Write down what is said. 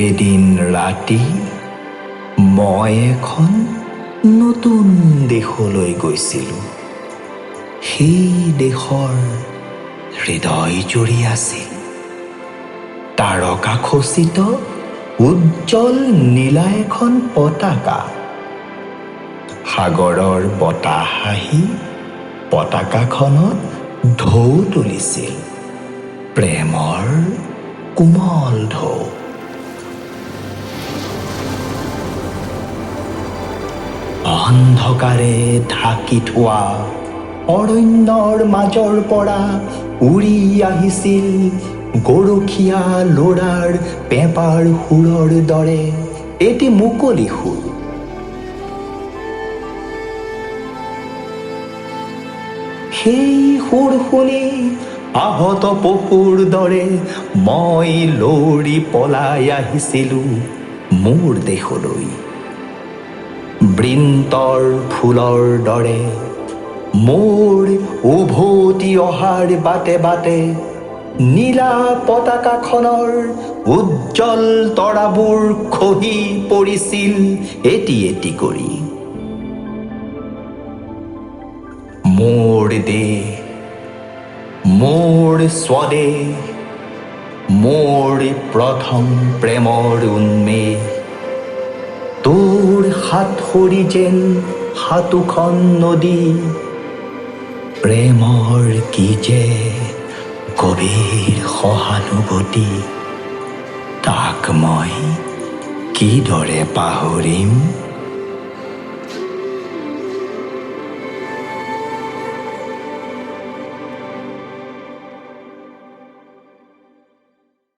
এদিন ৰাতি মই এখন নতুন দেশলৈ গৈছিলোঁ। সেই দেশৰ হৃদয়জুৰি আছিল তাৰকাখচিত উজ্জ্বল নীলা এখন পতাকা। সাগৰৰ বতাহ আহি পতাকাখনত ঢৌ তুলিছিল, প্ৰেমৰ কোমল ঢৌ। অন্ধকাৰে ঢাকি থোৱা অৰণ্যৰ মাজৰ পৰা উৰি আহিছিল গৰখীয়া ল'ৰাৰ পেঁপাৰ সুৰৰ দৰে এটি মুকলি সুৰ। সেই সুৰ শুনি আহত পশুৰ দৰে মই লৰি পলাই আহিছিলোঁ মোৰ দেশলৈ। বৃন্তৰ ফুলৰ দৰে মোৰ উভতি অহাৰ বাটে বাটে নীলা পতাকাখনৰ উজ্জ্বল তৰাবোৰ খহি পৰিছিল এটি এটি কৰি। মোৰ দেশ, মোৰ স্বদেশ, মোৰ প্ৰথম প্ৰেমৰ উন্মেষ, তোৰ সাতসৰী যেন সাতোখন নদী। প্ৰেমৰ কি যে গভীৰ সহানুভূতি, তাক মই কিদৰে পাহৰিম।